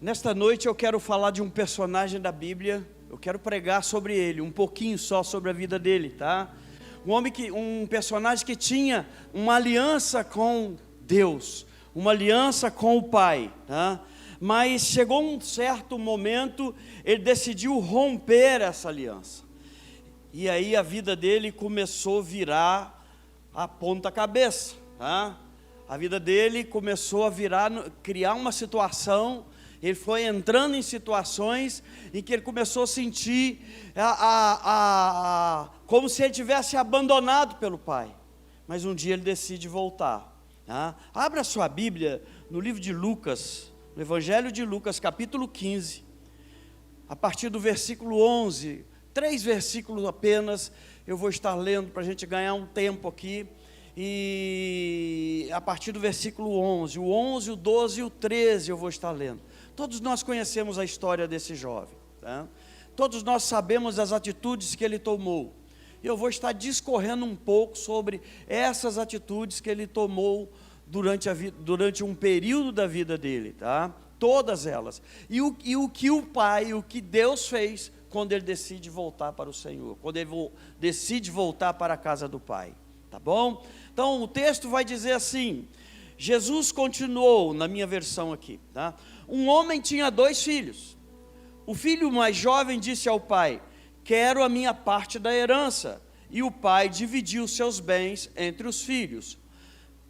Nesta noite eu quero falar de um personagem da Bíblia. Eu quero pregar sobre ele, um pouquinho só sobre a vida dele, tá? Um personagem que tinha uma aliança com Deus, uma aliança com o Pai, tá? Mas chegou um certo momento, ele decidiu romper essa aliança. E aí a vida dele começou a virar a ponta cabeça, tá? A vida dele começou a criar uma situação. Ele foi entrando em situações em que ele começou a sentir como se ele tivesse abandonado pelo Pai. Mas um dia ele decide voltar, tá? Abra sua Bíblia no livro de Lucas, no Evangelho de Lucas, capítulo 15, a partir do versículo 11, 3 versículos apenas, eu vou estar lendo para a gente ganhar um tempo aqui. E a partir do versículo 11, o 11, o 12 e o 13 eu vou estar lendo. Todos nós conhecemos a história desse jovem, tá? Todos nós sabemos as atitudes que ele tomou. Eu vou estar discorrendo um pouco sobre essas atitudes que ele tomou durante um período da vida dele, tá? Todas elas. E o que o Pai, o que Deus fez quando ele decide voltar para o Senhor, quando ele decide voltar para a casa do Pai, tá bom? Então o texto vai dizer assim: Jesus continuou, na minha versão aqui, tá? Um homem tinha 2 filhos. O filho mais jovem disse ao pai: quero a minha parte da herança. E o pai dividiu seus bens entre os filhos.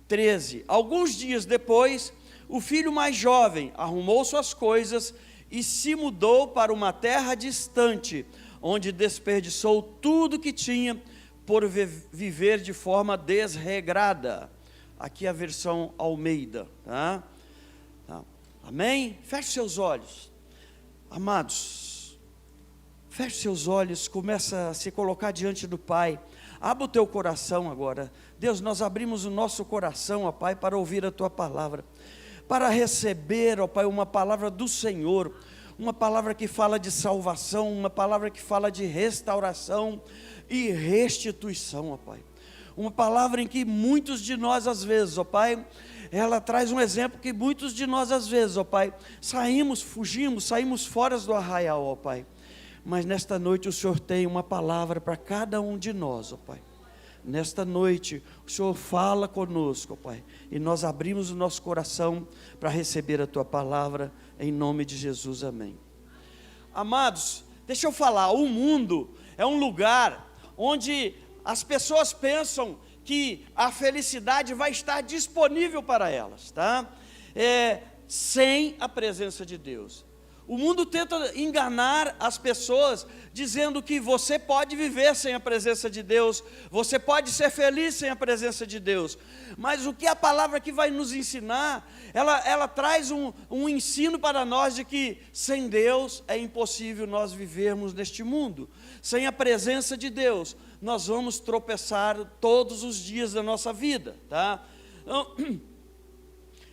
13. Alguns dias depois, o filho mais jovem arrumou suas coisas e se mudou para uma terra distante, onde desperdiçou tudo que tinha por viver de forma desregrada. Aqui a versão Almeida, tá? Amém? Feche seus olhos. Amados, feche seus olhos, começa a se colocar diante do Pai. Abra o teu coração agora. Deus, nós abrimos o nosso coração, ó Pai, para ouvir a Tua palavra, para receber, ó Pai, uma palavra do Senhor, uma palavra que fala de salvação, uma palavra que fala de restauração e restituição, ó Pai. Uma palavra em que muitos de nós às vezes, ó Pai, ela traz um exemplo que muitos de nós às vezes, ó Pai, fugimos, saímos fora do arraial, ó Pai. Mas nesta noite o Senhor tem uma palavra para cada um de nós, ó Pai. Nesta noite o Senhor fala conosco, ó Pai, e nós abrimos o nosso coração para receber a Tua palavra, em nome de Jesus, amém. Amados, deixa eu falar, o mundo é um lugar onde as pessoas pensam que a felicidade vai estar disponível para elas, tá? Sem a presença de Deus. O mundo tenta enganar as pessoas, dizendo que você pode viver sem a presença de Deus, você pode ser feliz sem a presença de Deus. Mas o que a palavra que vai nos ensinar, ela traz um ensino para nós de que sem Deus é impossível nós vivermos neste mundo. Sem a presença de Deus, nós vamos tropeçar todos os dias da nossa vida, tá?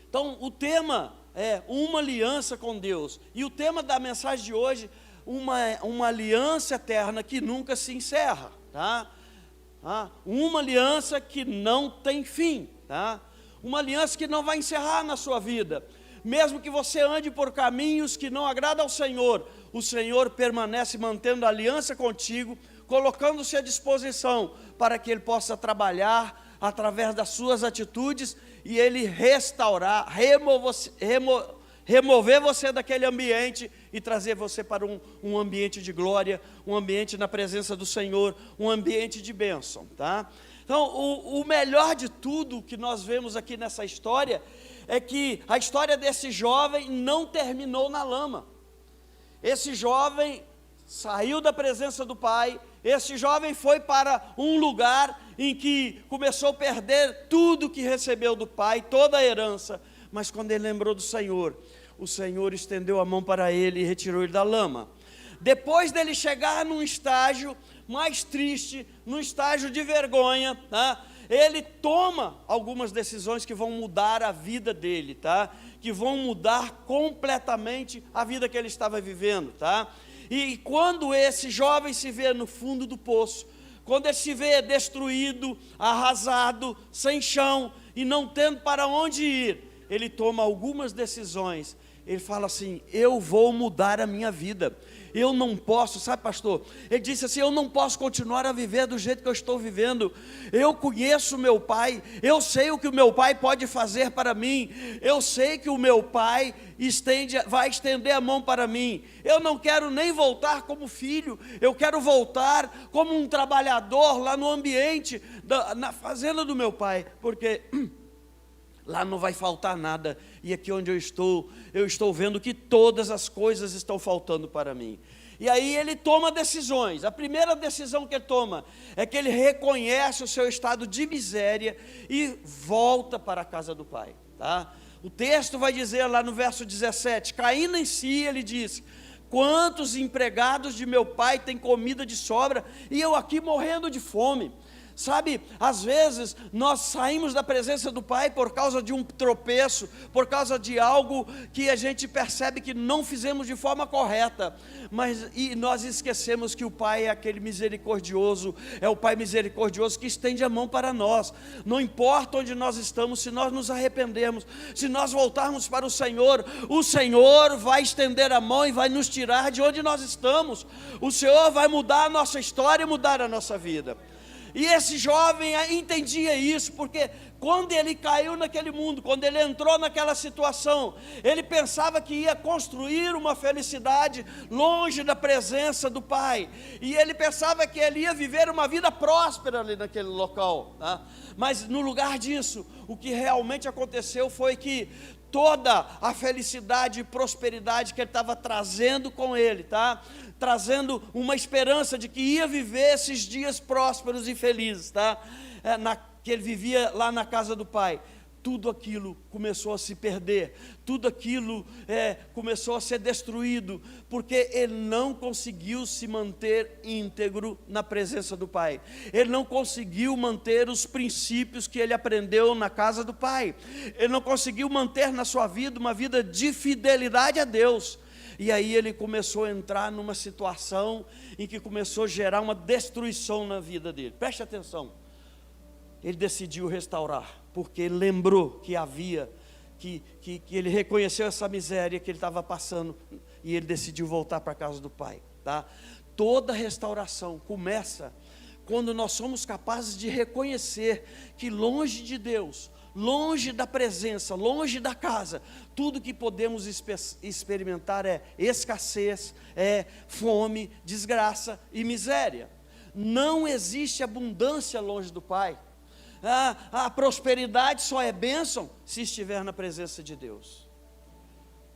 Então o tema é uma aliança com Deus, e o tema da mensagem de hoje, uma aliança eterna que nunca se encerra, tá? Uma aliança que não tem fim, tá? Uma aliança que não vai encerrar na sua vida, mesmo que você ande por caminhos que não agradam ao Senhor, o Senhor permanece mantendo a aliança contigo, colocando-se à disposição para que Ele possa trabalhar através das suas atitudes e Ele restaurar, remover você daquele ambiente e trazer você para um ambiente de glória, um ambiente na presença do Senhor, um ambiente de bênção, tá? Então, o melhor de tudo que nós vemos aqui nessa história é que a história desse jovem não terminou na lama. Esse jovem saiu da presença do Pai, esse jovem foi para um lugar em que começou a perder tudo que recebeu do Pai, toda a herança, mas quando ele lembrou do Senhor, o Senhor estendeu a mão para ele e retirou ele da lama. Depois dele chegar num estágio mais triste, num estágio de vergonha, tá? Ele toma algumas decisões que vão mudar a vida dele, tá? Que vão mudar completamente a vida que ele estava vivendo, tá? E quando esse jovem se vê no fundo do poço, quando ele se vê destruído, arrasado, sem chão e não tendo para onde ir, ele toma algumas decisões ele fala assim: eu vou mudar a minha vida. Eu não posso, sabe, pastor? Ele disse assim: eu não posso continuar a viver do jeito que eu estou vivendo. Eu conheço o meu pai, eu sei o que o meu pai pode fazer para mim, eu sei que o meu pai vai estender a mão para mim. Eu não quero nem voltar como filho, eu quero voltar como um trabalhador lá no ambiente, na fazenda do meu pai, porque lá não vai faltar nada, e aqui onde eu estou vendo que todas as coisas estão faltando para mim. E aí ele toma decisões. A primeira decisão que ele toma é que ele reconhece o seu estado de miséria e volta para a casa do pai, tá? O texto vai dizer lá no verso 17, caindo em si, ele diz: quantos empregados de meu pai têm comida de sobra, e eu aqui morrendo de fome. Sabe, às vezes nós saímos da presença do Pai por causa de um tropeço, por causa de algo que a gente percebe que não fizemos de forma correta, e nós esquecemos que o Pai é aquele misericordioso, é o Pai misericordioso que estende a mão para nós. Não importa onde nós estamos, se nós nos arrependermos, se nós voltarmos para o Senhor vai estender a mão e vai nos tirar de onde nós estamos. O Senhor vai mudar a nossa história e mudar a nossa vida. E esse jovem entendia isso, porque quando ele caiu naquele mundo, quando ele entrou naquela situação, ele pensava que ia construir uma felicidade longe da presença do Pai, e ele pensava que ele ia viver uma vida próspera ali naquele local, tá? Mas no lugar disso, o que realmente aconteceu foi que toda a felicidade e prosperidade que ele estava trazendo com ele, tá? Trazendo uma esperança de que ia viver esses dias prósperos e felizes, tá? Que ele vivia lá na casa do pai, tudo aquilo começou a se perder, tudo aquilo começou a ser destruído, porque ele não conseguiu se manter íntegro na presença do pai, ele não conseguiu manter os princípios que ele aprendeu na casa do pai, ele não conseguiu manter na sua vida uma vida de fidelidade a Deus. E aí ele começou a entrar numa situação em que começou a gerar uma destruição na vida dele. Preste atenção. Ele decidiu restaurar, porque ele lembrou que que ele reconheceu essa miséria que ele estava passando, e ele decidiu voltar para a casa do pai, tá? Toda restauração começa quando nós somos capazes de reconhecer que longe de Deus, longe da presença, longe da casa, tudo que podemos experimentar é escassez, é fome, desgraça e miséria. Não existe abundância longe do Pai. A prosperidade só é bênção se estiver na presença de Deus.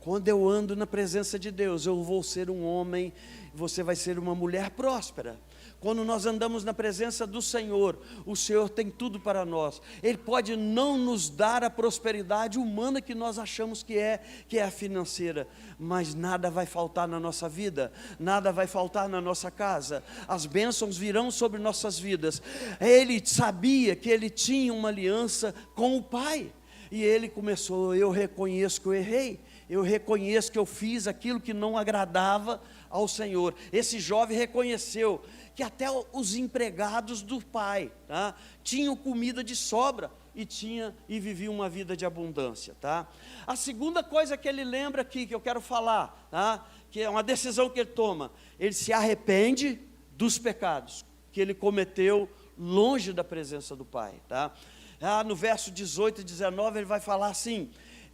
Quando eu ando na presença de Deus, eu vou ser um homem, você vai ser uma mulher próspera. Quando nós andamos na presença do Senhor, o Senhor tem tudo para nós. Ele pode não nos dar a prosperidade humana que nós achamos que é a financeira, mas nada vai faltar na nossa vida, nada vai faltar na nossa casa, as bênçãos virão sobre nossas vidas. Ele sabia que ele tinha uma aliança com o Pai, e ele começou: eu reconheço que eu errei, eu reconheço que eu fiz aquilo que não agradava ao Senhor. Esse jovem reconheceu que até os empregados do pai, tá, tinham comida de sobra e viviam uma vida de abundância, tá? A segunda coisa que ele lembra aqui, que eu quero falar, tá, que é uma decisão que ele toma, ele se arrepende dos pecados que ele cometeu longe da presença do pai, tá? No verso 18 e 19 ele vai falar assim: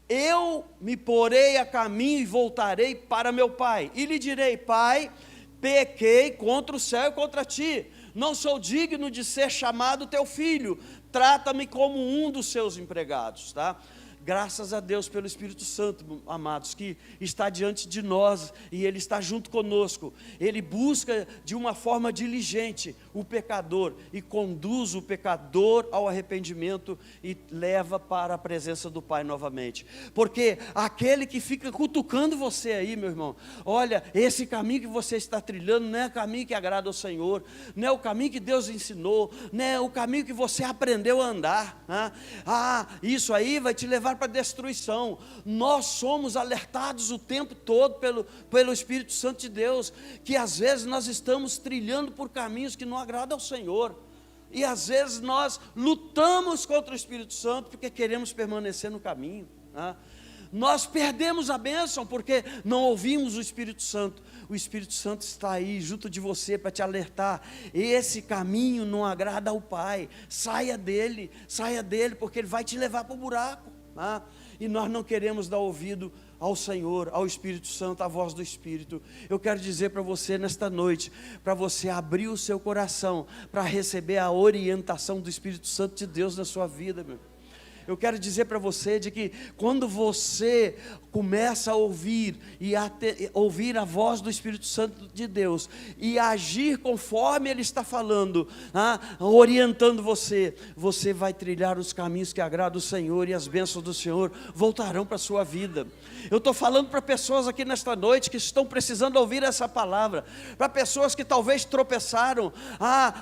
eu me porei a caminho e voltarei para meu pai, e lhe direi: pai, pequei contra o céu e contra ti, não sou digno de ser chamado teu filho, trata-me como um dos seus empregados, tá? Graças a Deus pelo Espírito Santo, amados, que está diante de nós, e Ele está junto conosco. Ele busca de uma forma diligente o pecador, e conduz o pecador ao arrependimento, e leva para a presença do Pai novamente. Porque aquele que fica cutucando você aí, meu irmão, olha, esse caminho que você está trilhando não é o caminho que agrada ao Senhor, não é o caminho que Deus ensinou, não é o caminho que você aprendeu a andar, né? Isso aí vai te levar para destruição. Nós somos alertados o tempo todo pelo Espírito Santo de Deus, que às vezes nós estamos trilhando por caminhos que não agradam ao Senhor, e às vezes nós lutamos contra o Espírito Santo porque queremos permanecer no caminho, né? nós perdemos a bênção porque não ouvimos o Espírito Santo. O Espírito Santo está aí junto de você para te alertar: esse caminho não agrada ao Pai, saia dele, porque ele vai te levar para o buraco, tá? E nós não queremos dar ouvido ao Senhor, ao Espírito Santo, à voz do Espírito. Eu quero dizer para você nesta noite, para você abrir o seu coração, para receber a orientação do Espírito Santo de Deus na sua vida, meu. Eu quero dizer para você de que quando você começa a ouvir ouvir a voz do Espírito Santo de Deus e agir conforme Ele está falando, orientando você, você vai trilhar os caminhos que agradam o Senhor, e as bênçãos do Senhor voltarão para a sua vida. Eu estou falando para pessoas aqui nesta noite que estão precisando ouvir essa palavra, para pessoas que talvez tropeçaram,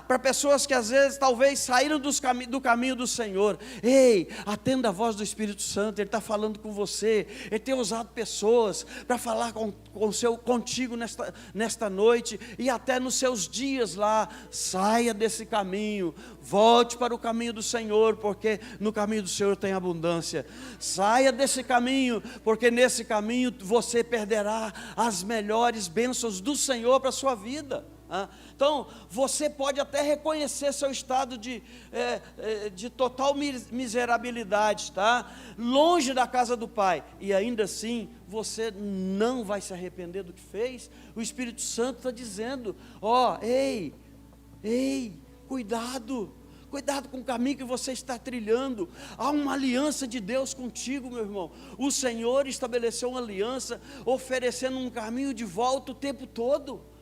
para pessoas que às vezes talvez saíram do caminho do Senhor. Ei, atenda a voz do Espírito Santo. Ele está falando com você. Ele tem usado pessoas para falar contigo nesta noite e até nos seus dias lá. Saia desse caminho, volte para o caminho do Senhor, porque no caminho do Senhor tem abundância. Saia desse caminho, porque nesse caminho você perderá as melhores bênçãos do Senhor para a sua vida. Então, você pode até reconhecer seu estado de total miserabilidade, tá? Longe da casa do Pai, e ainda assim, você não vai se arrepender do que fez. O Espírito Santo está dizendo: ei, cuidado com o caminho que você está trilhando. Há uma aliança de Deus contigo, meu irmão. O Senhor estabeleceu uma aliança, oferecendo um caminho de volta o tempo todo.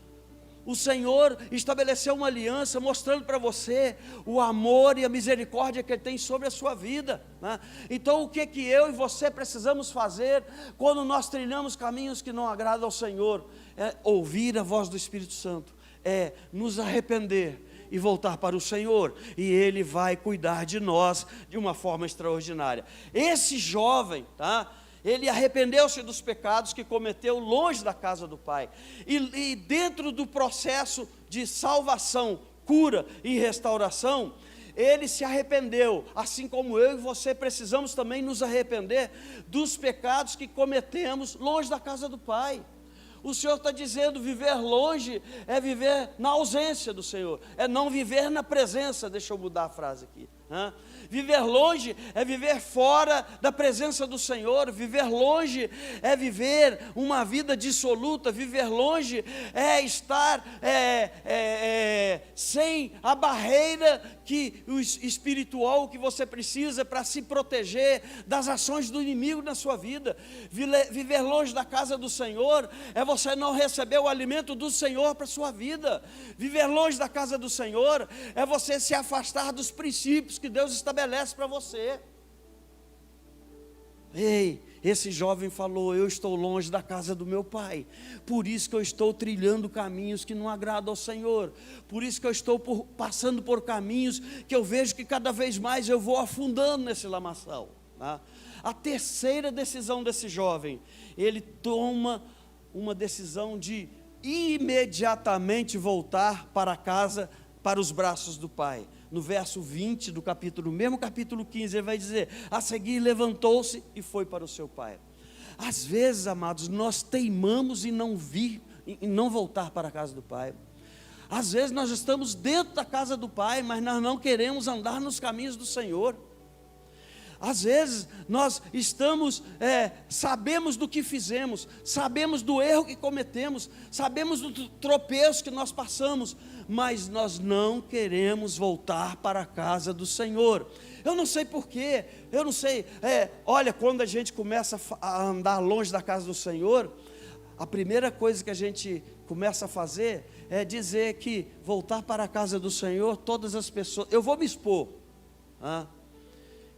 O Senhor estabeleceu uma aliança, mostrando para você o amor e a misericórdia que Ele tem sobre a sua vida, né? Então, o que eu e você precisamos fazer quando nós trilhamos caminhos que não agradam ao Senhor? É ouvir a voz do Espírito Santo, é nos arrepender e voltar para o Senhor, e Ele vai cuidar de nós de uma forma extraordinária. Esse jovem, tá? Ele arrependeu-se dos pecados que cometeu longe da casa do Pai, e dentro do processo de salvação, cura e restauração, ele se arrependeu, assim como eu e você precisamos também nos arrepender dos pecados que cometemos longe da casa do Pai. O Senhor está dizendo: viver longe é viver na ausência do Senhor, é não viver na presença. Deixa eu mudar a frase aqui. Viver longe é viver fora da presença do Senhor. Viver longe é viver uma vida dissoluta. Viver longe é estar sem a barreira espiritual que você precisa para se proteger das ações do inimigo na sua vida. Viver longe da casa do Senhor é você não receber o alimento do Senhor para a sua vida. Viver longe da casa do Senhor é você se afastar dos princípios que Deus estabelece para você. Ei, esse jovem falou: eu estou longe da casa do meu pai, por isso que eu estou trilhando caminhos que não agradam ao Senhor, por isso que eu estou passando por caminhos que eu vejo que cada vez mais eu vou afundando nesse lamaçal, tá? A terceira decisão desse jovem, ele toma uma decisão de imediatamente voltar para casa, para os braços do pai. No verso 20 do mesmo capítulo 15, ele vai dizer: a seguir levantou-se e foi para o seu pai. Às vezes, amados, nós teimamos em não voltar para a casa do Pai. Às vezes nós estamos dentro da casa do Pai, mas nós não queremos andar nos caminhos do Senhor. Às vezes nós sabemos do que fizemos, sabemos do erro que cometemos, sabemos do tropeço que nós passamos, mas nós não queremos voltar para a casa do Senhor. Eu não sei porquê, olha, quando a gente começa a andar longe da casa do Senhor, a primeira coisa que a gente começa a fazer é dizer que voltar para a casa do Senhor, todas as pessoas, eu vou me expor,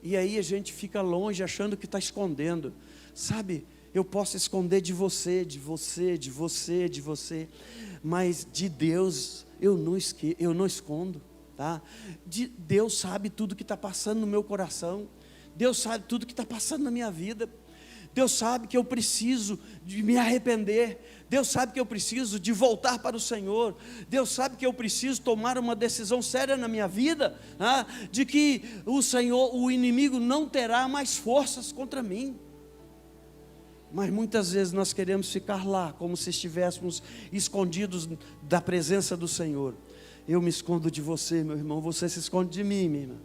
e aí a gente fica longe achando que está escondendo. Sabe, eu posso esconder de você, mas de Deus eu não escondo, tá? Deus sabe tudo que está passando no meu coração, Deus sabe tudo que está passando na minha vida, Deus sabe que eu preciso de me arrepender, Deus sabe que eu preciso de voltar para o Senhor, Deus sabe que eu preciso tomar uma decisão séria na minha vida, de que o inimigo não terá mais forças contra mim. Mas muitas vezes nós queremos ficar lá, como se estivéssemos escondidos da presença do Senhor. Eu me escondo de você, meu irmão, você se esconde de mim, minha irmã.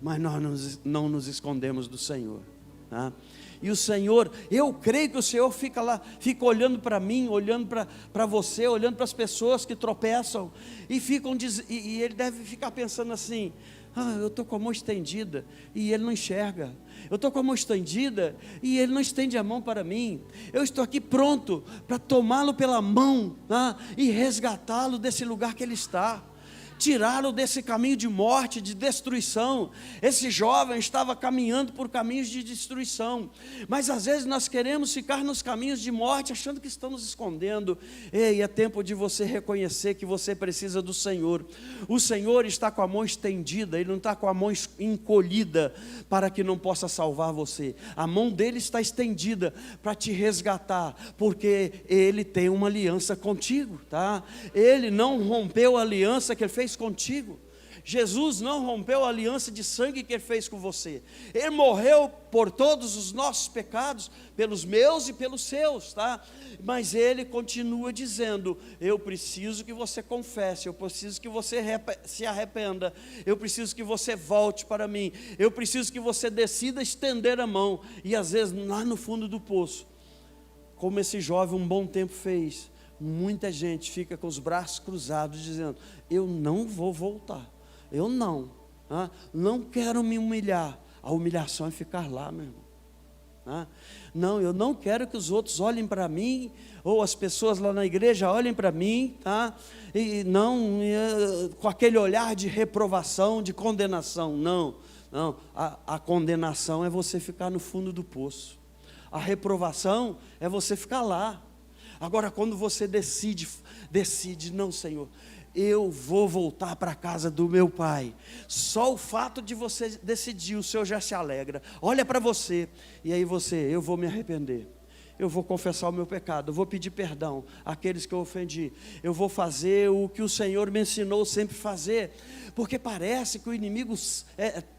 Mas nós não nos escondemos do Senhor, tá? E o Senhor, eu creio que o Senhor fica lá, fica olhando para mim, olhando para você, olhando para as pessoas que tropeçam, e Ele deve ficar pensando assim: eu estou com a mão estendida, e Ele não enxerga. Eu estou com a mão estendida, e Ele não estende a mão para mim. Eu estou aqui pronto para tomá-lo pela mão, e resgatá-lo desse lugar que ele está, tirá-lo desse caminho de morte, de destruição. Esse jovem estava caminhando por caminhos de destruição, mas às vezes nós queremos ficar nos caminhos de morte, achando que estamos escondendo. Ei, é tempo de você reconhecer que você precisa do Senhor. O Senhor está com a mão estendida, Ele não está com a mão encolhida para que não possa salvar você. A mão dele está estendida para te resgatar, porque Ele tem uma aliança contigo, tá? Ele não rompeu a aliança que Ele fez contigo. Jesus não rompeu a aliança de sangue que Ele fez com você. Ele morreu por todos os nossos pecados, pelos meus e pelos seus, tá? Mas Ele continua dizendo: eu preciso que você confesse, eu preciso que você se arrependa, eu preciso que você volte para mim, eu preciso que você decida estender a mão. E às vezes lá no fundo do poço, como esse jovem um bom tempo fez, muita gente fica com os braços cruzados dizendo: eu não vou voltar, eu não quero me humilhar. A humilhação é ficar lá, meu irmão. Não, eu não quero que os outros olhem para mim, ou as pessoas lá na igreja olhem para mim, tá? E não com aquele olhar de reprovação, de condenação. Não, a condenação é você ficar no fundo do poço, a reprovação é você ficar lá. Agora, quando você decide, não, Senhor, eu vou voltar para a casa do meu pai. Só o fato de você decidir, o Senhor já se alegra. Olha para você, e aí eu vou me arrepender. Eu vou confessar o meu pecado, eu vou pedir perdão àqueles que eu ofendi. Eu vou fazer o que o Senhor me ensinou sempre fazer. Porque parece que o inimigo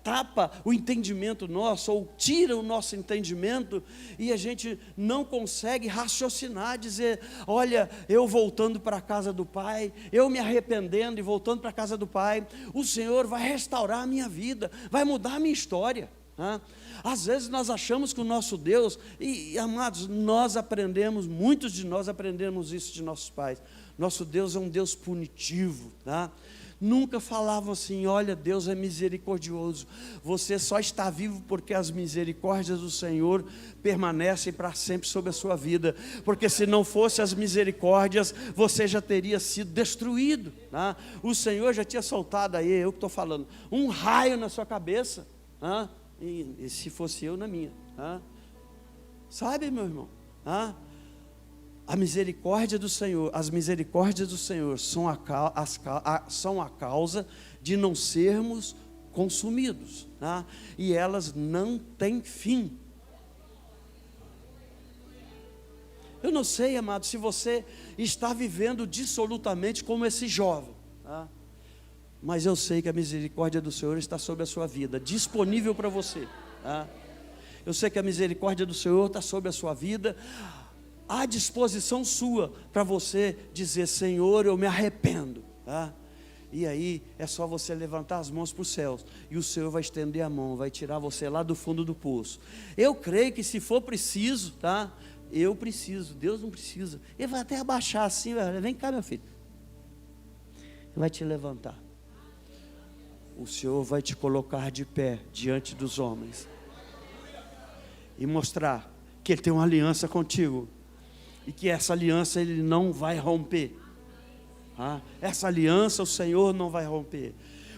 tapa o entendimento nosso, ou tira o nosso entendimento, e a gente não consegue raciocinar, dizer: olha, eu voltando para a casa do Pai, eu me arrependendo e voltando para a casa do Pai, o Senhor vai restaurar a minha vida, vai mudar a minha história. Às vezes nós achamos que o nosso Deus, e amados, muitos de nós aprendemos isso de nossos pais. Nosso Deus é um Deus punitivo, tá? Nunca falavam assim: olha, Deus é misericordioso, você só está vivo porque as misericórdias do Senhor permanecem para sempre sobre a sua vida, porque se não fosse as misericórdias, você já teria sido destruído, tá? O Senhor já tinha soltado aí, eu que estou falando, um raio na sua cabeça, e se fosse eu, na minha, sabe, meu irmão, a misericórdia do Senhor, as misericórdias do Senhor são a causa de não sermos consumidos, e elas não têm fim. Eu não sei, amado, se você está vivendo dissolutamente como esse jovem, mas eu sei que a misericórdia do Senhor está sobre a sua vida, disponível para você, Eu sei que a misericórdia do Senhor está sobre a sua vida, à disposição sua, para você dizer: Senhor, eu me arrependo, E aí é só você levantar as mãos para os céus, e o Senhor vai estender a mão, vai tirar você lá do fundo do poço. Eu creio que se for preciso, eu preciso, Deus não precisa, Ele vai até abaixar assim: vem cá, meu filho, Ele vai te levantar. O Senhor vai te colocar de pé diante dos homens e mostrar que Ele tem uma aliança contigo, e que essa aliança Ele não vai romper. Essa aliança o Senhor não vai romper.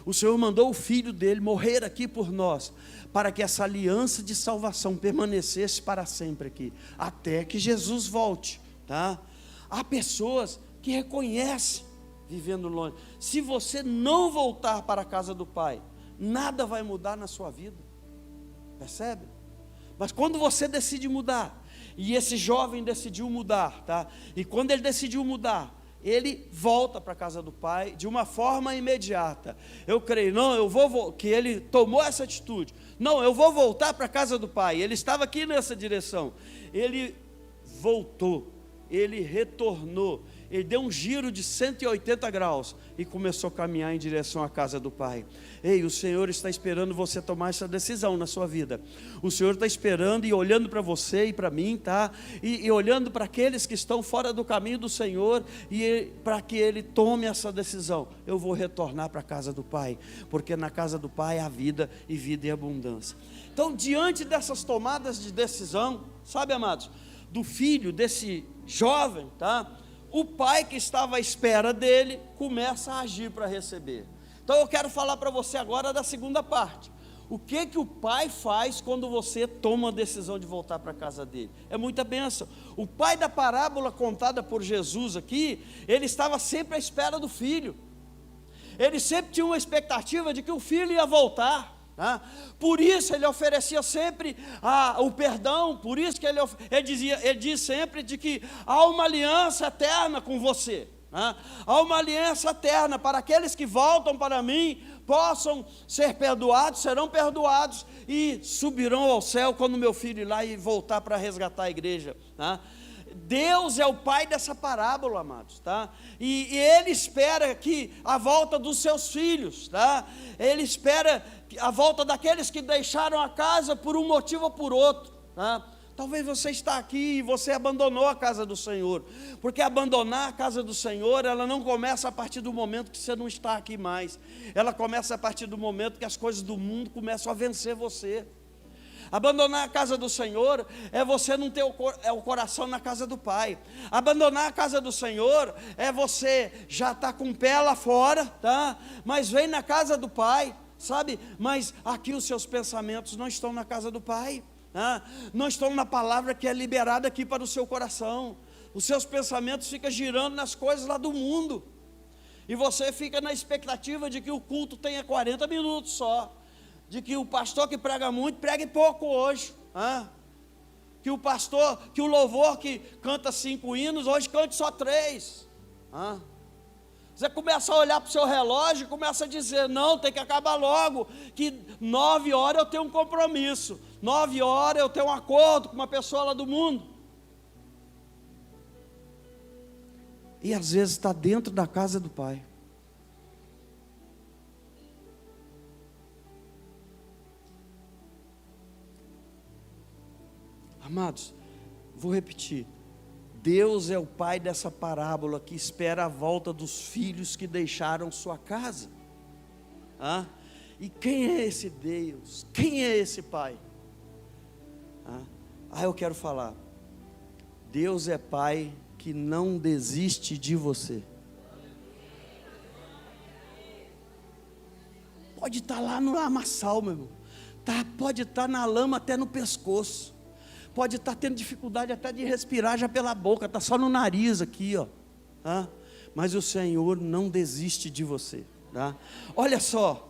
O Senhor mandou o Filho dele morrer aqui por nós, para que essa aliança de salvação permanecesse para sempre aqui, até que Jesus volte, Há pessoas que reconhecem vivendo longe. Se você não voltar para a casa do Pai, nada vai mudar na sua vida, percebe? Mas quando você decide mudar, e esse jovem decidiu mudar, e quando ele decidiu mudar, ele volta para a casa do Pai de uma forma imediata. Eu creio, que ele tomou essa atitude. Não, eu vou voltar para a casa do Pai. Ele estava aqui nessa direção. Ele voltou, ele retornou, ele deu um giro de 180 graus e começou a caminhar em direção à casa do Pai. Ei, o Senhor está esperando você tomar essa decisão na sua vida. O Senhor está esperando e olhando para você e para mim, tá? E olhando para aqueles que estão fora do caminho do Senhor, e para que Ele tome essa decisão. Eu vou retornar para a casa do Pai, porque na casa do Pai há vida e vida em abundância. Então, diante dessas tomadas de decisão, sabe, amados, do filho, desse jovem, tá? O pai que estava à espera dele começa a agir para receber. Então eu quero falar para você agora da segunda parte. O que o pai faz quando você toma a decisão de voltar para a casa dele? É muita bênção. O pai da parábola contada por Jesus aqui, ele estava sempre à espera do filho. Ele sempre tinha uma expectativa de que o filho ia voltar. Por isso ele oferecia sempre o perdão. Por isso que ele diz sempre de que há uma aliança eterna com você. Há uma aliança eterna para aqueles que voltam para mim, possam ser perdoados, serão perdoados e subirão ao céu quando meu filho ir lá e voltar para resgatar a igreja. Deus é o pai dessa parábola, amados, tá? E Ele espera que a volta dos seus filhos, tá? Ele espera a volta daqueles que deixaram a casa por um motivo ou por outro, tá? Talvez você está aqui e você abandonou a casa do Senhor, porque abandonar a casa do Senhor, ela não começa a partir do momento que você não está aqui mais, ela começa a partir do momento que as coisas do mundo começam a vencer você. Abandonar a casa do Senhor é você não ter o coração na casa do Pai. Abandonar a casa do Senhor é você já estar com o pé lá fora, tá? Mas vem na casa do Pai, sabe? Mas aqui os seus pensamentos não estão na casa do Pai, não estão na palavra que é liberada aqui para o seu coração. Os seus pensamentos ficam girando nas coisas lá do mundo, e você fica na expectativa de que o culto tenha 40 minutos só, de que o pastor que prega muito, pregue pouco hoje, que o pastor, que o louvor que canta 5 hinos, hoje cante só 3, Você começa a olhar para o seu relógio e começa a dizer, não, tem que acabar logo, que 9 horas eu tenho um compromisso, 9 horas eu tenho um acordo com uma pessoa lá do mundo. E às vezes está dentro da casa do Pai. Amados, vou repetir. Deus é o pai dessa parábola que espera a volta dos filhos que deixaram sua casa. E quem é esse Deus? Quem é esse pai? Eu quero falar. Deus é pai que não desiste de você. Pode estar lá no lamaçal, meu irmão. Pode estar na lama até no pescoço. Pode estar tendo dificuldade até de respirar já pela boca, está só no nariz aqui, ó. Mas o Senhor não desiste de você, tá? Olha só,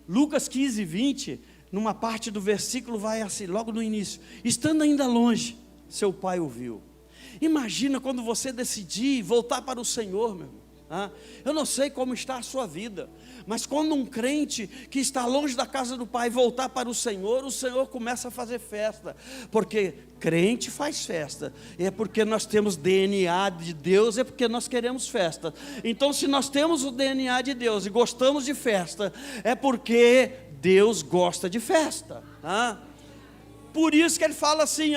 Lucas 15, 20, numa parte do versículo vai assim, logo no início: estando ainda longe, seu pai o viu. Imagina quando você decidir voltar para o Senhor, meu irmão. Eu não sei como está a sua vida, mas quando um crente que está longe da casa do Pai voltar para o Senhor começa a fazer festa, porque crente faz festa, é porque nós temos DNA de Deus, é porque nós queremos festa. Então, se nós temos o DNA de Deus e gostamos de festa, é porque Deus gosta de festa. Por isso que ele fala assim,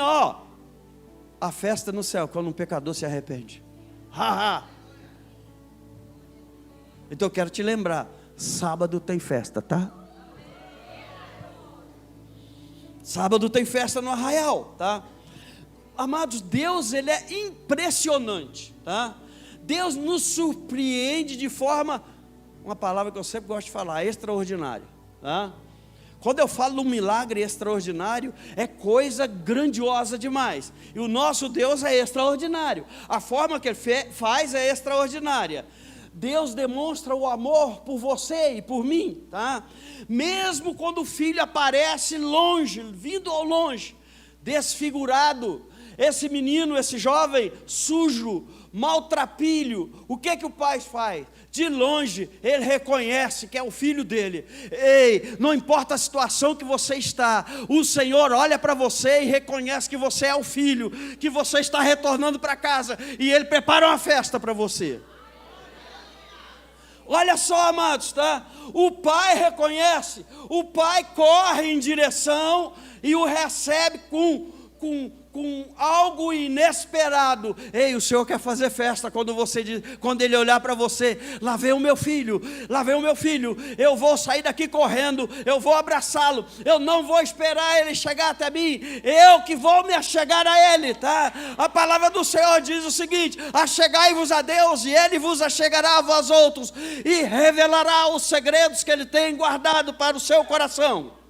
a festa no céu, quando um pecador se arrepende. Então eu quero te lembrar, sábado tem festa, tá? Sábado tem festa no Arraial, tá? Amados, Deus, Ele é impressionante, tá? Deus nos surpreende de forma, uma palavra que eu sempre gosto de falar, extraordinário, tá? Quando eu falo um milagre extraordinário, é coisa grandiosa demais. E o nosso Deus é extraordinário. A forma que Ele faz é extraordinária. Deus demonstra o amor por você e por mim, tá? Mesmo quando o filho aparece longe, vindo ao longe, desfigurado, esse menino, esse jovem sujo, maltrapilho, o que o pai faz? De longe, ele reconhece que é o filho dele. Ei, não importa a situação que você está, o Senhor olha para você e reconhece que você é o filho, que você está retornando para casa, e Ele prepara uma festa para você. Olha só, amados, tá? O pai reconhece, o pai corre em direção e o recebe com algo inesperado. Ei, o Senhor quer fazer festa quando Ele olhar para você. Lá vem o meu filho, eu vou sair daqui correndo, eu vou abraçá-lo, eu não vou esperar ele chegar até mim, eu que vou me achegar a ele, tá? A palavra do Senhor diz o seguinte: achegai-vos a Deus, e Ele vos achegará a vós outros, e revelará os segredos que Ele tem guardado para o seu coração.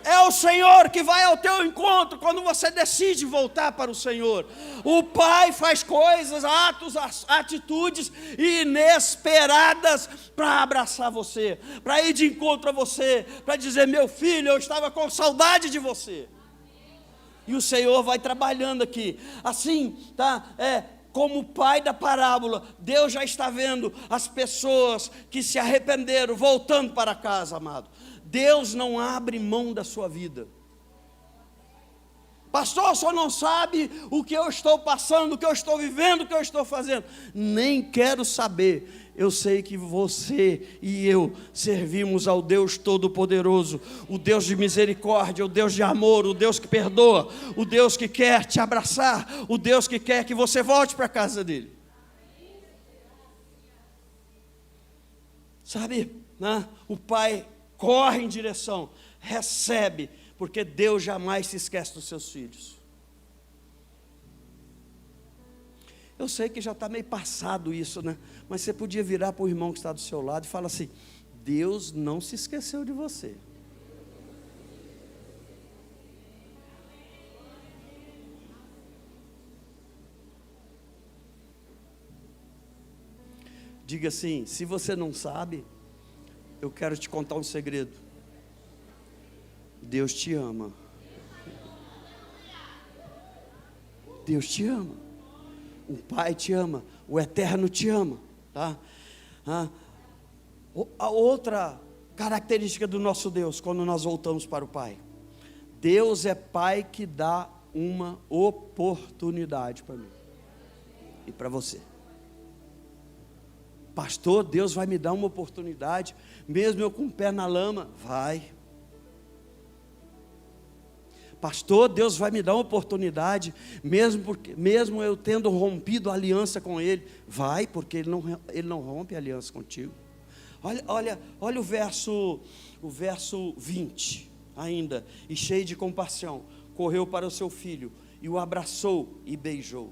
É o Senhor que vai ao teu encontro quando você decide voltar para o Senhor. O Pai faz coisas, atos, atitudes inesperadas para abraçar você, para ir de encontro a você, para dizer: meu filho, eu estava com saudade de você. E o Senhor vai trabalhando aqui, assim, tá? Como o pai da parábola, Deus já está vendo as pessoas que se arrependeram voltando para casa, amado. Deus não abre mão da sua vida. Pastor, o senhor não sabe o que eu estou passando, o que eu estou vivendo, o que eu estou fazendo. Nem quero saber. Eu sei que você e eu servimos ao Deus Todo-Poderoso, o Deus de misericórdia, o Deus de amor, o Deus que perdoa, o Deus que quer te abraçar, o Deus que quer que você volte para a casa dele. Sabe, né? O pai corre em direção, recebe, porque Deus jamais se esquece dos seus filhos. Eu sei que já está meio passado isso, né? Mas você podia virar para o irmão que está do seu lado e falar assim: Deus não se esqueceu de você. Diga assim: se você não sabe, eu quero te contar um segredo. Deus te ama. Deus te ama. O Pai te ama. O Eterno te ama, tá? A outra característica do nosso Deus, quando nós voltamos para o Pai: Deus é Pai que dá uma oportunidade para mim e para você. Pastor, Deus vai me dar uma oportunidade, mesmo eu com o pé na lama? Vai. Pastor, Deus vai me dar uma oportunidade, mesmo eu tendo rompido a aliança com Ele? Vai, porque Ele não rompe a aliança contigo. Olha o verso 20 ainda, e cheio de compaixão, correu para o seu filho, e o abraçou e beijou.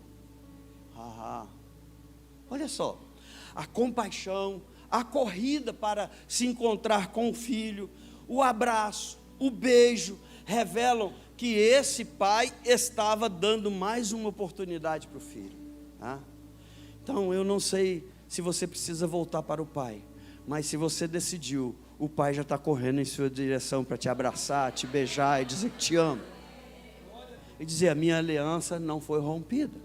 Olha só, a compaixão, a corrida para se encontrar com o filho, o abraço, o beijo, revelam que esse pai estava dando mais uma oportunidade para o filho. Tá? Então eu não sei se você precisa voltar para o pai, mas se você decidiu, o pai já está correndo em sua direção para te abraçar, te beijar e dizer que te ama. E dizer: a minha aliança não foi rompida,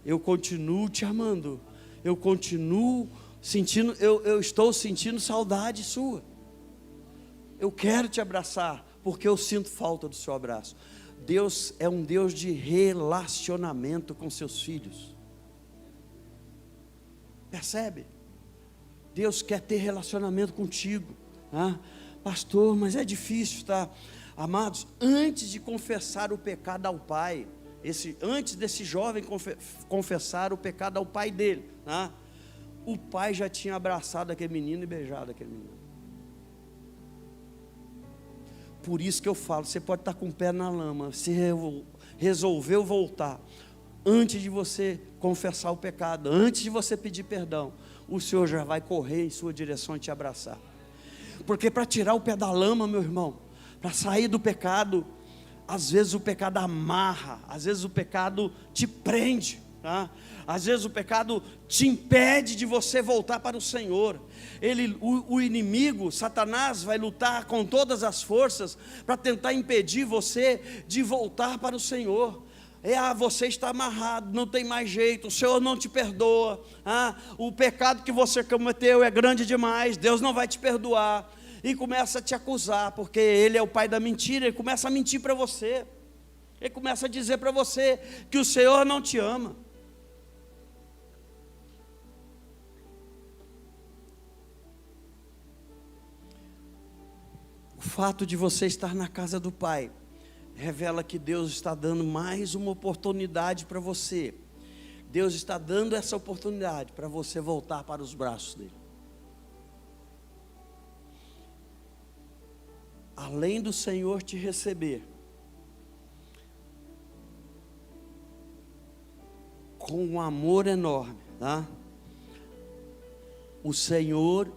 eu continuo te amando, eu continuo sentindo, eu estou sentindo saudade sua, eu quero te abraçar, porque eu sinto falta do seu abraço. Deus é um Deus de relacionamento com seus filhos. Percebe? Deus quer ter relacionamento contigo. Pastor, mas é difícil, tá? Amados, antes de confessar o pecado ao pai, antes desse jovem confessar o pecado ao pai dele, o pai já tinha abraçado aquele menino e beijado aquele menino. Por isso que eu falo, você pode estar com o pé na lama, se resolveu voltar, antes de você confessar o pecado, antes de você pedir perdão, o Senhor já vai correr em sua direção e te abraçar. Porque para tirar o pé da lama, meu irmão, para sair do pecado, às vezes o pecado amarra, às vezes o pecado te prende. Tá? Às vezes o pecado te impede de você voltar para o Senhor. O inimigo, Satanás, vai lutar com todas as forças para tentar impedir você de voltar para o Senhor. Você está amarrado, não tem mais jeito, o Senhor não te perdoa. O pecado que você cometeu é grande demais, Deus não vai te perdoar. E começa a te acusar, porque ele é o pai da mentira. Ele começa a mentir para você. Ele começa a dizer para você que o Senhor não te ama. O fato de você estar na casa do Pai revela que Deus está dando mais uma oportunidade para você. Deus está dando essa oportunidade para você voltar para os braços dele. Além do Senhor te receber com um amor enorme, tá? O Senhor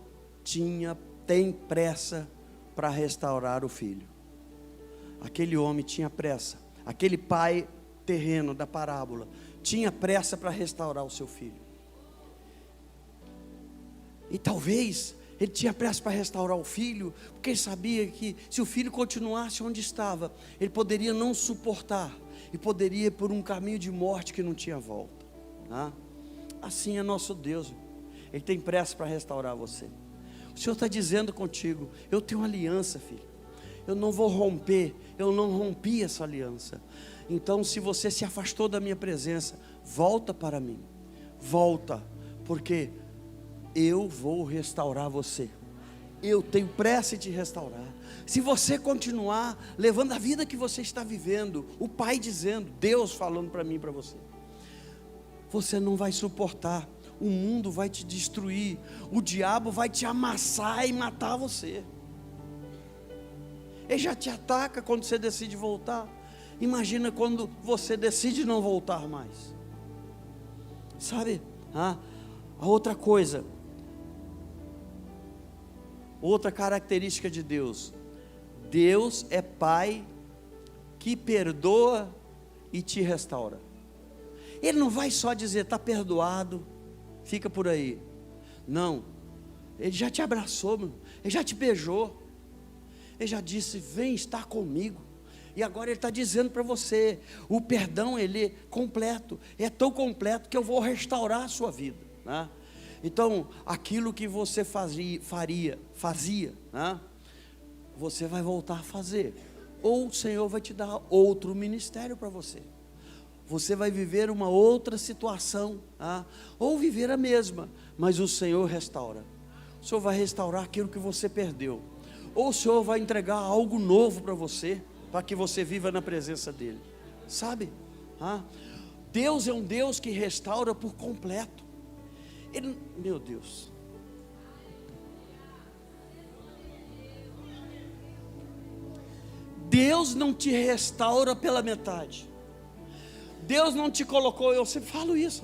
tem pressa para restaurar o filho. Aquele homem tinha pressa. Aquele pai terreno da parábola tinha pressa para restaurar o seu filho. E talvez ele tinha pressa para restaurar o filho, porque ele sabia que se o filho continuasse onde estava, ele poderia não suportar e poderia ir por um caminho de morte que não tinha volta. Tá? Assim é nosso Deus. Ele tem pressa para restaurar você. O Senhor está dizendo contigo: eu tenho uma aliança, filho. Eu não vou romper. Eu não rompi essa aliança. Então, se você se afastou da minha presença, volta para mim. Volta, porque eu vou restaurar você. Eu tenho pressa em te restaurar. Se você continuar levando a vida que você está vivendo, o Pai dizendo, Deus falando para mim e para você, você não vai suportar. O mundo vai te destruir. O diabo vai te amassar e matar você. Ele já te ataca quando você decide voltar. Imagina quando você decide não voltar mais. Sabe? A outra coisa, outra característica de Deus. Deus é Pai que perdoa e te restaura. Ele não vai só dizer, está perdoado, fica por aí. Não, Ele já te abraçou, Ele já te beijou. Ele já disse, vem estar comigo. E agora Ele está dizendo para você, o perdão ele é completo. É tão completo que eu vou restaurar a sua vida, né? Então, aquilo que você fazia, né? Você vai voltar a fazer. Ou o Senhor vai te dar outro ministério para você. Você vai viver uma outra situação, tá? Ou viver a mesma, mas o Senhor restaura. O Senhor vai restaurar aquilo que você perdeu. Ou o Senhor vai entregar algo novo para você, para que você viva na presença dEle. Sabe? Deus é um Deus que restaura por completo. Meu Deus. Deus não te restaura pela metade. Deus não te colocou, eu sempre falo isso,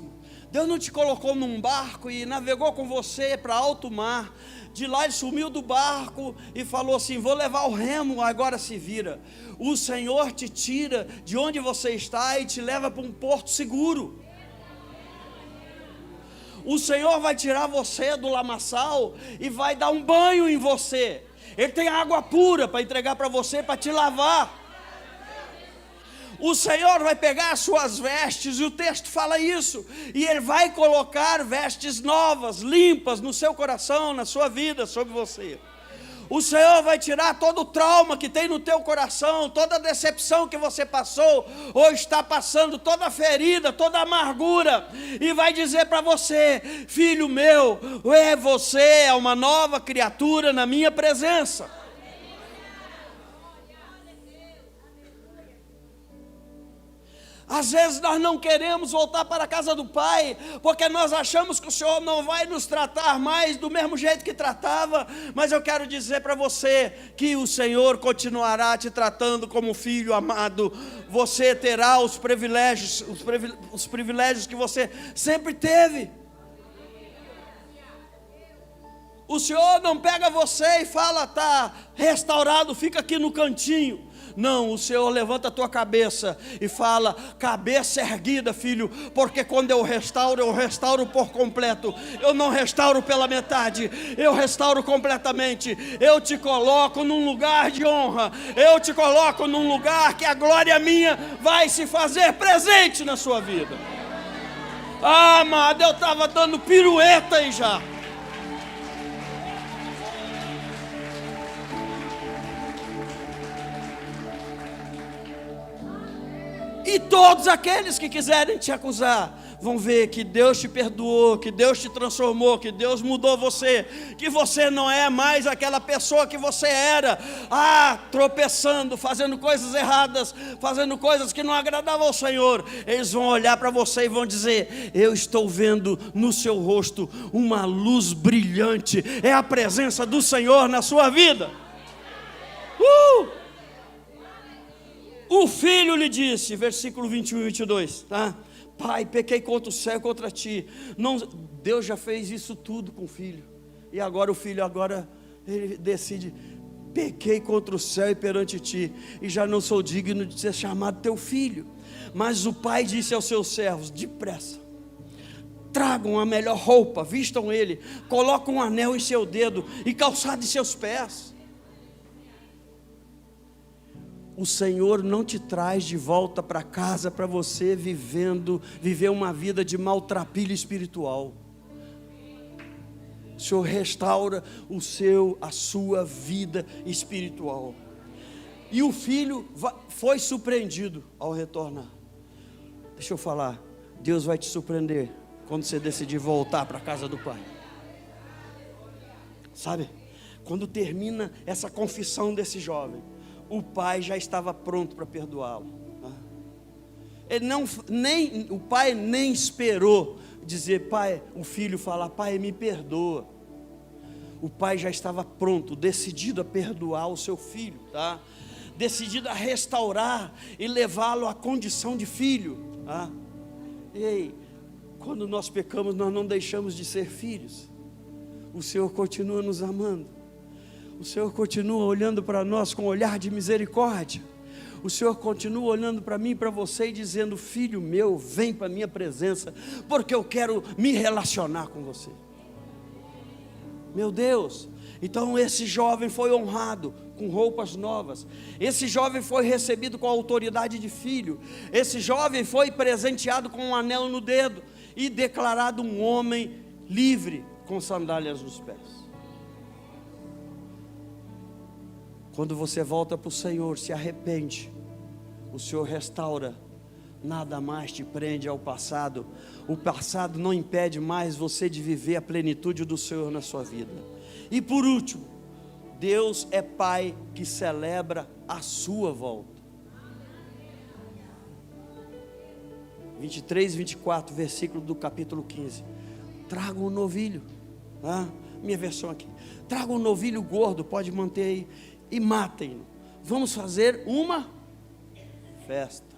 Deus não te colocou num barco e navegou com você para alto mar. De lá Ele sumiu do barco e falou assim, vou levar o remo, agora se vira. O Senhor te tira de onde você está e te leva para um porto seguro. O Senhor vai tirar você do lamaçal e vai dar um banho em você. Ele tem água pura para entregar para você, para te lavar. O Senhor vai pegar as suas vestes, e o texto fala isso, e Ele vai colocar vestes novas, limpas no seu coração, na sua vida, sobre você. O Senhor vai tirar todo o trauma que tem no teu coração, toda a decepção que você passou, ou está passando, toda a ferida, toda a amargura, e vai dizer para você, filho meu, você é uma nova criatura na minha presença. Às vezes nós não queremos voltar para a casa do Pai, porque nós achamos que o Senhor não vai nos tratar mais do mesmo jeito que tratava, mas eu quero dizer para você, que o Senhor continuará te tratando como filho amado. Você terá os privilégios que você sempre teve. O Senhor não pega você e fala, está restaurado, fica aqui no cantinho. Não, o Senhor levanta a tua cabeça e fala: cabeça erguida, filho, porque quando eu restauro por completo. Eu não restauro pela metade, eu restauro completamente. Eu te coloco num lugar de honra, eu te coloco num lugar que a glória minha vai se fazer presente na sua vida. Ah, amado, eu estava dando pirueta aí já. E todos aqueles que quiserem te acusar vão ver que Deus te perdoou, que Deus te transformou, que Deus mudou você, que você não é mais aquela pessoa que você era, tropeçando, fazendo coisas erradas, fazendo coisas que não agradavam ao Senhor. Eles vão olhar para você e vão dizer: eu estou vendo no seu rosto uma luz brilhante. É a presença do Senhor na sua vida. O filho lhe disse, versículo 21 e 22, tá? Pai, pequei contra o céu e contra ti. Não, Deus já fez isso tudo com o filho. E agora o filho, ele decide: pequei contra o céu e perante ti, e já não sou digno de ser chamado teu filho. Mas o pai disse aos seus servos: depressa, tragam a melhor roupa, vistam ele, colocam um anel em seu dedo e calçado em seus pés. O Senhor não te traz de volta para casa para você viver uma vida de maltrapilho espiritual. O Senhor restaura a sua vida espiritual. E o filho foi surpreendido ao retornar. Deixa eu falar, Deus vai te surpreender quando você decidir voltar para a casa do Pai. Sabe, quando termina essa confissão desse jovem, o pai já estava pronto para perdoá-lo. O pai nem esperou dizer, pai, o filho falar: pai, me perdoa. O pai já estava pronto, decidido a perdoar o seu filho, tá? Decidido a restaurar e levá-lo à condição de filho, tá? Ei, quando nós pecamos, nós não deixamos de ser filhos. O Senhor continua nos amando. O Senhor continua olhando para nós com um olhar de misericórdia. O Senhor continua olhando para mim e para você e dizendo: filho meu, vem para a minha presença, porque eu quero me relacionar com você. Meu Deus. Então esse jovem foi honrado com roupas novas. Esse jovem foi recebido com a autoridade de filho. Esse jovem foi presenteado com um anel no dedo e declarado um homem livre, com sandálias nos pés. Quando você volta para o Senhor, se arrepende, o Senhor restaura, nada mais te prende ao passado. O passado não impede mais você de viver a plenitude do Senhor na sua vida. E por último, Deus é Pai que celebra a sua volta. 23 e 24, versículo do capítulo 15. Traga um novilho, minha versão aqui. Traga um novilho gordo, pode manter aí, e matem-no. Vamos fazer uma festa.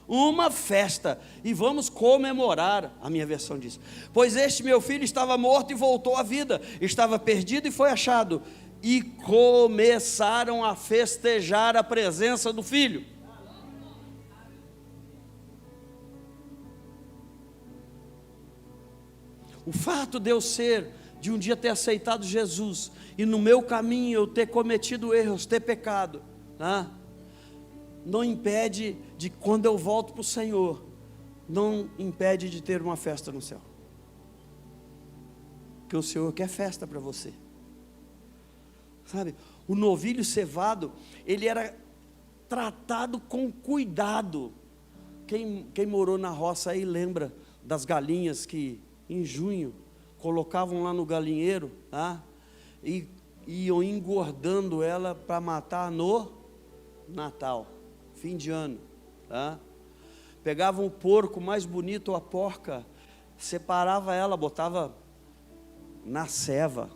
Uma festa, e vamos comemorar. A minha versão diz: pois este meu filho estava morto e voltou à vida, estava perdido e foi achado. E começaram a festejar a presença do filho. O fato de eu de um dia ter aceitado Jesus, e no meu caminho eu ter cometido erros, ter pecado, não impede de, quando eu volto para o Senhor, não impede de ter uma festa no céu. Porque o Senhor quer festa para você. Sabe, o novilho cevado, ele era tratado com cuidado. Quem morou na roça aí lembra das galinhas que em junho colocavam lá no galinheiro, e iam engordando ela para matar no Natal, fim de ano, pegavam o porco mais bonito ou a porca, separava ela, botava na ceva.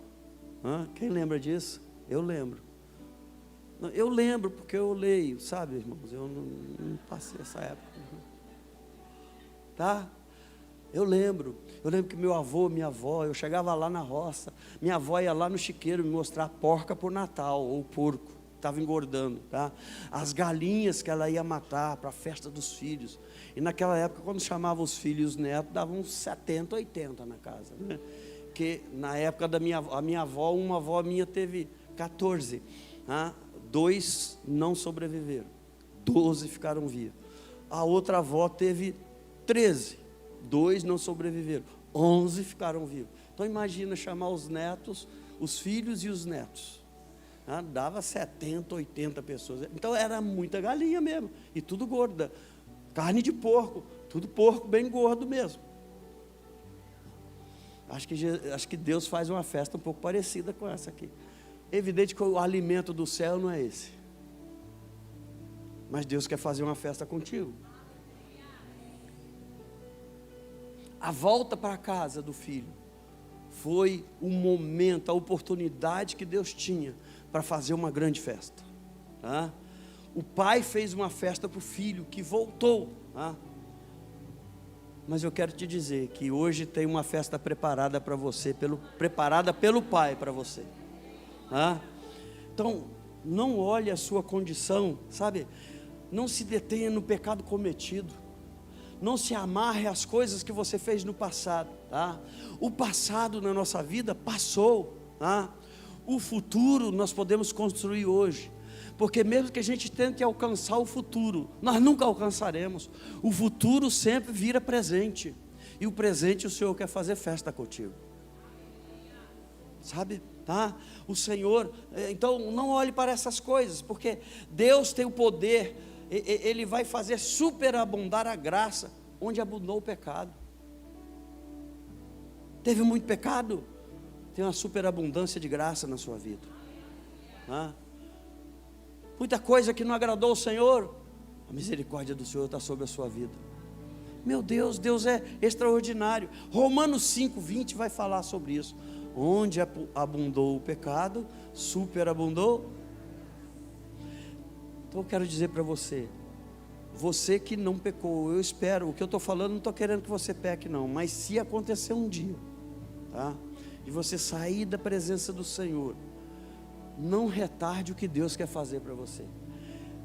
Quem lembra disso? Eu lembro. Eu lembro porque eu leio, sabe, irmãos? Eu não passei essa época, tá? Eu lembro que meu avô, minha avó, eu chegava lá na roça, minha avó ia lá no chiqueiro me mostrar a porca por Natal, ou o porco, estava engordando, tá? As galinhas que ela ia matar para a festa dos filhos. E naquela época, quando chamava os filhos e os netos, davam uns 70, 80 na casa, né? Que na época da a minha avó, uma avó minha teve 14, tá? 2 não sobreviveram, 12 ficaram vivos. A outra avó teve 13, 2 não sobreviveram, 11 ficaram vivos. Então imagina chamar os netos, os filhos e os netos, tá? Dava 70, 80 pessoas. Então era muita galinha mesmo, e tudo gorda, carne de porco, tudo porco bem gordo mesmo. Acho que Deus faz uma festa um pouco parecida com essa aqui. É evidente que o alimento do céu não é esse, mas Deus quer fazer uma festa contigo. A volta para a casa do filho foi o momento, a oportunidade que Deus tinha para fazer uma grande festa, tá? O pai fez uma festa para o filho que voltou, tá? Mas eu quero te dizer que hoje tem uma festa preparada para você, preparada pelo pai para você, tá? Então, não olhe a sua condição, sabe? Não se detenha no pecado cometido. Não se amarre às coisas que você fez no passado, tá? O passado na nossa vida passou, tá? O futuro nós podemos construir hoje. Porque mesmo que a gente tente alcançar o futuro, nós nunca alcançaremos. O futuro sempre vira presente. E o presente o Senhor quer fazer festa contigo. Sabe? Tá? O Senhor, então não olhe para essas coisas, porque Deus tem o poder, Ele vai fazer superabundar a graça, onde abundou o pecado. Teve muito pecado? Tem uma superabundância de graça na sua vida. Tá? Muita coisa que não agradou ao Senhor, a misericórdia do Senhor está sobre a sua vida. Meu Deus, Deus é extraordinário. Romanos 5:20 vai falar sobre isso. Onde abundou o pecado, superabundou. Então eu quero dizer para você, você que não pecou, eu espero, o que eu estou falando, não estou querendo que você peque não, mas se acontecer um dia, tá? E você sair da presença do Senhor, não retarde o que Deus quer fazer para você,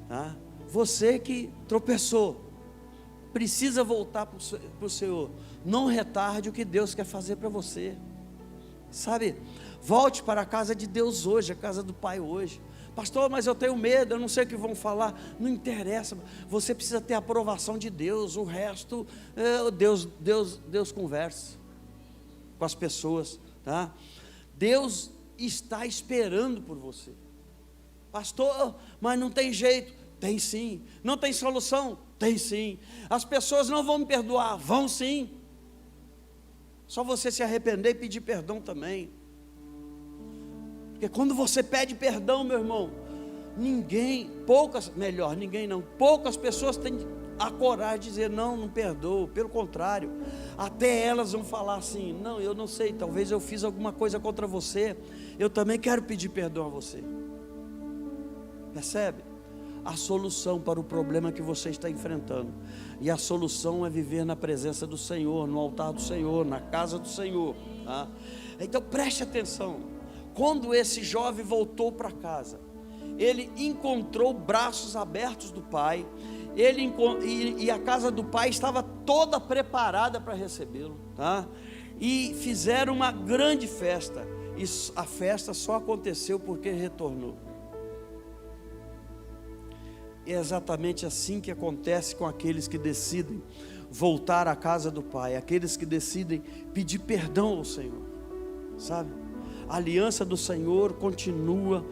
tá? Você que tropeçou, precisa voltar para o Senhor, não retarde o que Deus quer fazer para você, sabe? Volte para a casa de Deus hoje, a casa do Pai hoje. Pastor, mas eu tenho medo, eu não sei o que vão falar. Não interessa, você precisa ter a aprovação de Deus, o resto, Deus conversa com as pessoas, tá? Deus está esperando por você. Pastor, mas não tem jeito. Tem sim. Não tem solução? Tem sim. As pessoas não vão me perdoar? Vão sim. Só você se arrepender e pedir perdão também. Porque quando você pede perdão, meu irmão, poucas pessoas têm a coragem de dizer, não perdoo. Pelo contrário, até elas vão falar assim, não, eu não sei, talvez eu fiz alguma coisa contra você, eu também quero pedir perdão a você. Percebe? A solução para o problema que você está enfrentando, e a solução é viver na presença do Senhor, no altar do Senhor, na casa do Senhor, tá? Então preste atenção. Quando esse jovem voltou para casa, ele encontrou braços abertos do pai, e a casa do pai estava toda preparada para recebê-lo, tá? E fizeram uma grande festa, e a festa só aconteceu porque retornou. É exatamente assim que acontece com aqueles que decidem voltar à casa do Pai, aqueles que decidem pedir perdão ao Senhor, sabe? A aliança do Senhor continua,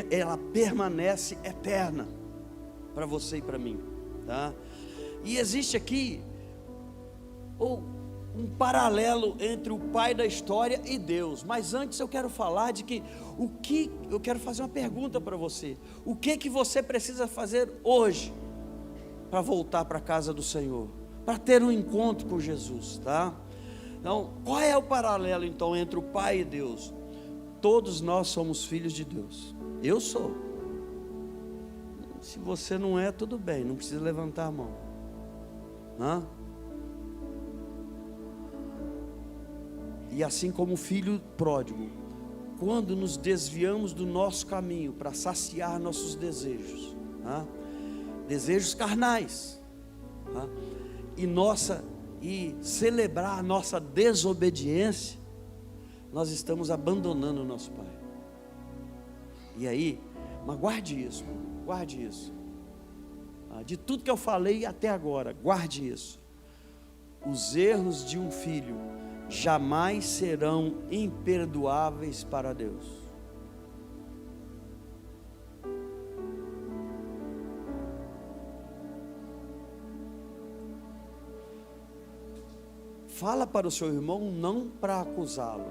ela permanece eterna para você e para mim, tá? E existe aqui um paralelo entre o pai da história e Deus. Mas antes eu quero falar de que eu quero fazer uma pergunta para você. O que você precisa fazer hoje para voltar para a casa do Senhor, para ter um encontro com Jesus, tá? Então, qual é o paralelo então entre o pai e Deus? Todos nós somos filhos de Deus. Eu sou. Se você não é, tudo bem, não precisa levantar a mão. Hã? E assim como o filho pródigo, quando nos desviamos do nosso caminho para saciar nossos desejos, desejos carnais, e celebrar a nossa desobediência, nós estamos abandonando o nosso Pai. E aí, mas guarde isso, guarde isso. De tudo que eu falei até agora, guarde isso. Os erros de um filho jamais serão imperdoáveis para Deus. Fala para o seu irmão não para acusá-lo,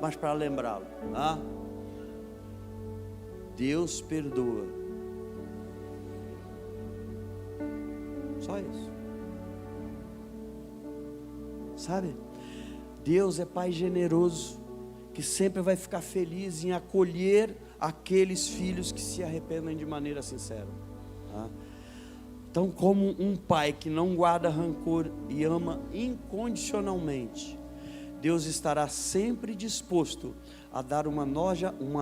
mas para lembrá-lo. Deus perdoa. Só isso. Sabe? Deus é Pai generoso, que sempre vai ficar feliz em acolher aqueles filhos que se arrependem de maneira sincera. Então, como um pai que não guarda rancor e ama incondicionalmente, Deus estará sempre disposto a dar uma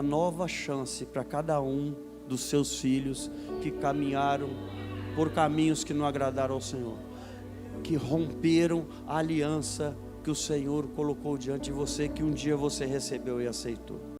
nova chance para cada um dos seus filhos que caminharam por caminhos que não agradaram ao Senhor, que romperam a aliança que o Senhor colocou diante de você, que um dia você recebeu e aceitou.